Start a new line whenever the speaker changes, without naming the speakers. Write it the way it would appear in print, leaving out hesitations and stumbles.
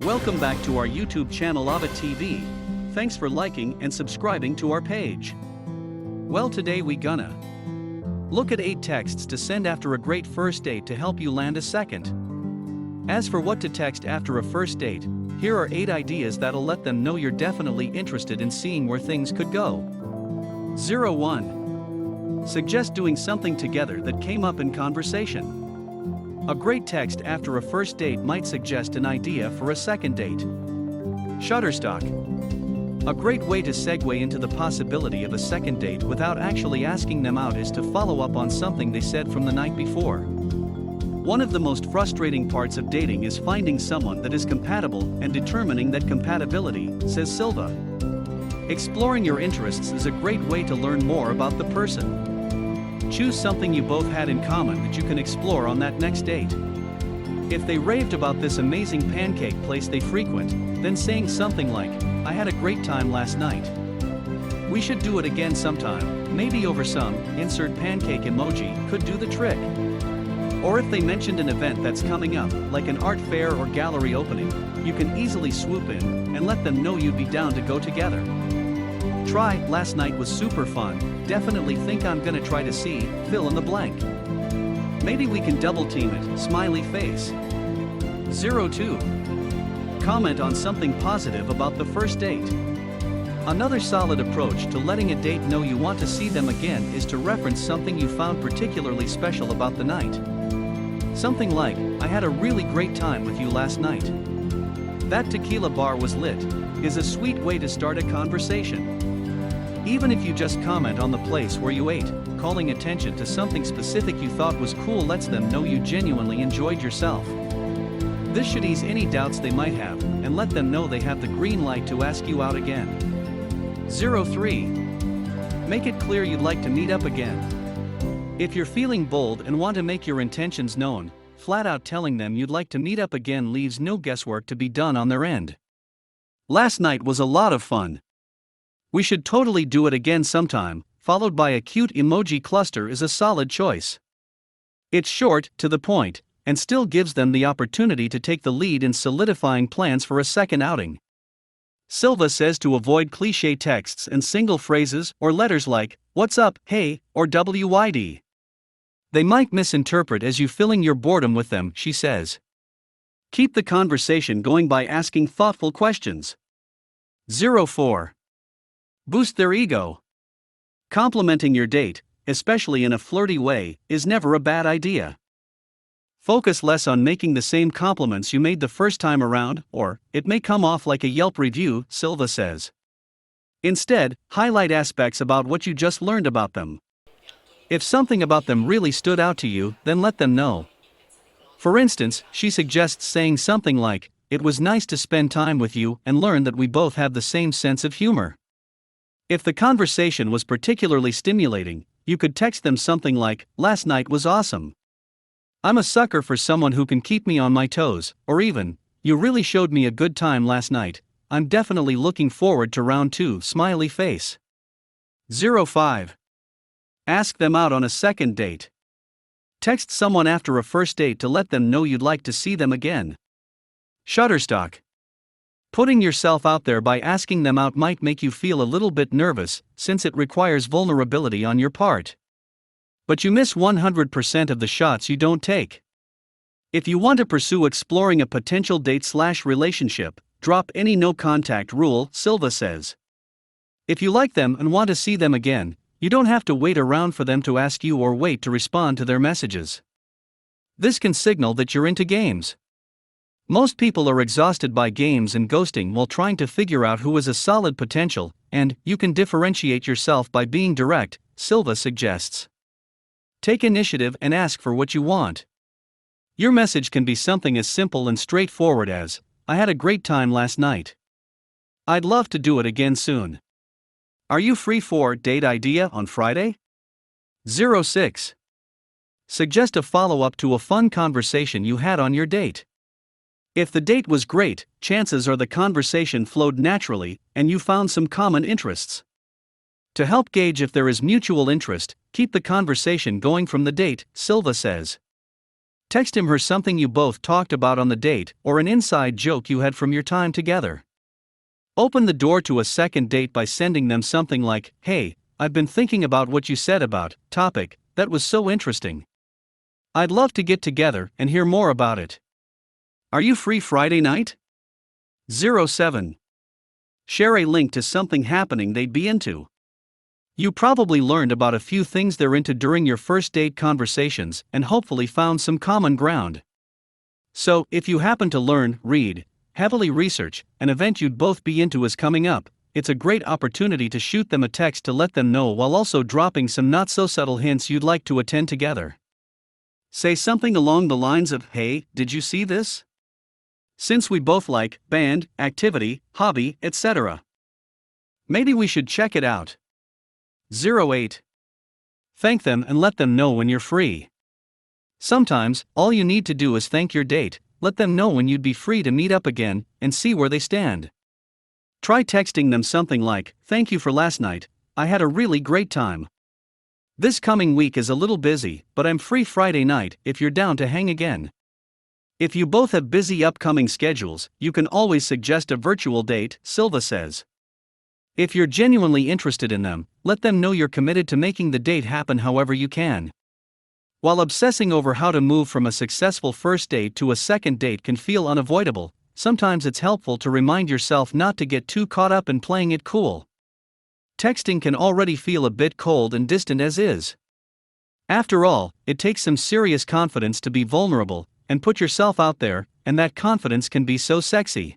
Welcome back to our YouTube channel Ava TV. Thanks for liking and subscribing to our page. Well, today we gonna look at 8 texts to send after a great first date to help you land a second. As for what to text after a first date, here are 8 ideas that'll let them know you're definitely interested in seeing where things could go. 1. Suggest doing something together that came up in conversation. A great text after a first date might suggest an idea for a second date. Shutterstock. A great way to segue into the possibility of a second date without actually asking them out is to follow up on something they said from the night before. One of the most frustrating parts of dating is finding someone that is compatible and determining that compatibility, says Silva. Exploring your interests is a great way to learn more about the person. Choose something you both had in common that you can explore on that next date. If they raved about this amazing pancake place they frequent, then saying something like, "I had a great time last night. We should do it again sometime, maybe over some," insert pancake emoji, could do the trick. Or if they mentioned an event that's coming up, like an art fair or gallery opening, you can easily swoop in and let them know you'd be down to go together. Try, "Last night was super fun, definitely think I'm gonna try to see," fill in the blank. Maybe we can double team it, smiley face. 2. Comment on something positive about the first date. Another solid approach to letting a date know you want to see them again is to reference something you found particularly special about the night. Something like, "I had a really great time with you last night. That tequila bar was lit," is a sweet way to start a conversation. Even if you just comment on the place where you ate, calling attention to something specific you thought was cool lets them know you genuinely enjoyed yourself. This should ease any doubts they might have, and let them know they have the green light to ask you out again. 3. Make it clear you'd like to meet up again. If you're feeling bold and want to make your intentions known, flat out telling them you'd like to meet up again leaves no guesswork to be done on their end. "Last night was a lot of fun. We should totally do it again sometime," followed by a cute emoji cluster is a solid choice. It's short, to the point, and still gives them the opportunity to take the lead in solidifying plans for a second outing. Silva says to avoid cliché texts and single phrases or letters like, "What's up, hey," or WYD. They might misinterpret as you filling your boredom with them, she says. Keep the conversation going by asking thoughtful questions. 4. Boost their ego. Complimenting your date, especially in a flirty way, is never a bad idea. Focus less on making the same compliments you made the first time around, or it may come off like a Yelp review, Silva says. Instead, highlight aspects about what you just learned about them. If something about them really stood out to you, then let them know. For instance, she suggests saying something like, "It was nice to spend time with you and learn that we both have the same sense of humor." If the conversation was particularly stimulating, you could text them something like, "Last night was awesome. I'm a sucker for someone who can keep me on my toes," or even, "You really showed me a good time last night. I'm definitely looking forward to round 2, smiley face." 5. Ask them out on a second date. Text someone after a first date to let them know you'd like to see them again. Shutterstock. Putting yourself out there by asking them out might make you feel a little bit nervous, since it requires vulnerability on your part. But you miss 100% of the shots you don't take. If you want to pursue exploring a potential date/relationship, drop any no contact rule, Silva says. If you like them and want to see them again, you don't have to wait around for them to ask you or wait to respond to their messages. This can signal that you're into games. Most people are exhausted by games and ghosting while trying to figure out who is a solid potential, and you can differentiate yourself by being direct, Silva suggests. Take initiative and ask for what you want. Your message can be something as simple and straightforward as, "I had a great time last night. I'd love to do it again soon. Are you free for date idea on Friday?" 6. Suggest a follow-up to a fun conversation you had on your date. If the date was great, chances are the conversation flowed naturally, and you found some common interests. To help gauge if there is mutual interest, keep the conversation going from the date, Silva says. Text him her something you both talked about on the date or an inside joke you had from your time together. Open the door to a second date by sending them something like, "Hey, I've been thinking about what you said about topic, that was so interesting. I'd love to get together and hear more about it. Are you free Friday night?" 07. Share a link to something happening they'd be into. You probably learned about a few things they're into during your first date conversations and hopefully found some common ground. So, if you happen to learn, read, heavily research, an event you'd both be into is coming up, it's a great opportunity to shoot them a text to let them know while also dropping some not so subtle hints you'd like to attend together. Say something along the lines of, "Hey, did you see this? Since we both like band, activity, hobby, etc. Maybe we should check it out." 08. Thank them and let them know when you're free. Sometimes, all you need to do is thank your date, let them know when you'd be free to meet up again, and see where they stand. Try texting them something like, "Thank you for last night, I had a really great time. This coming week is a little busy, but I'm free Friday night if you're down to hang again." If you both have busy upcoming schedules, you can always suggest a virtual date, Silva says. If you're genuinely interested in them, let them know you're committed to making the date happen however you can. While obsessing over how to move from a successful first date to a second date can feel unavoidable, sometimes it's helpful to remind yourself not to get too caught up in playing it cool. Texting can already feel a bit cold and distant as is. After all, it takes some serious confidence to be vulnerable and put yourself out there, and that confidence can be so sexy.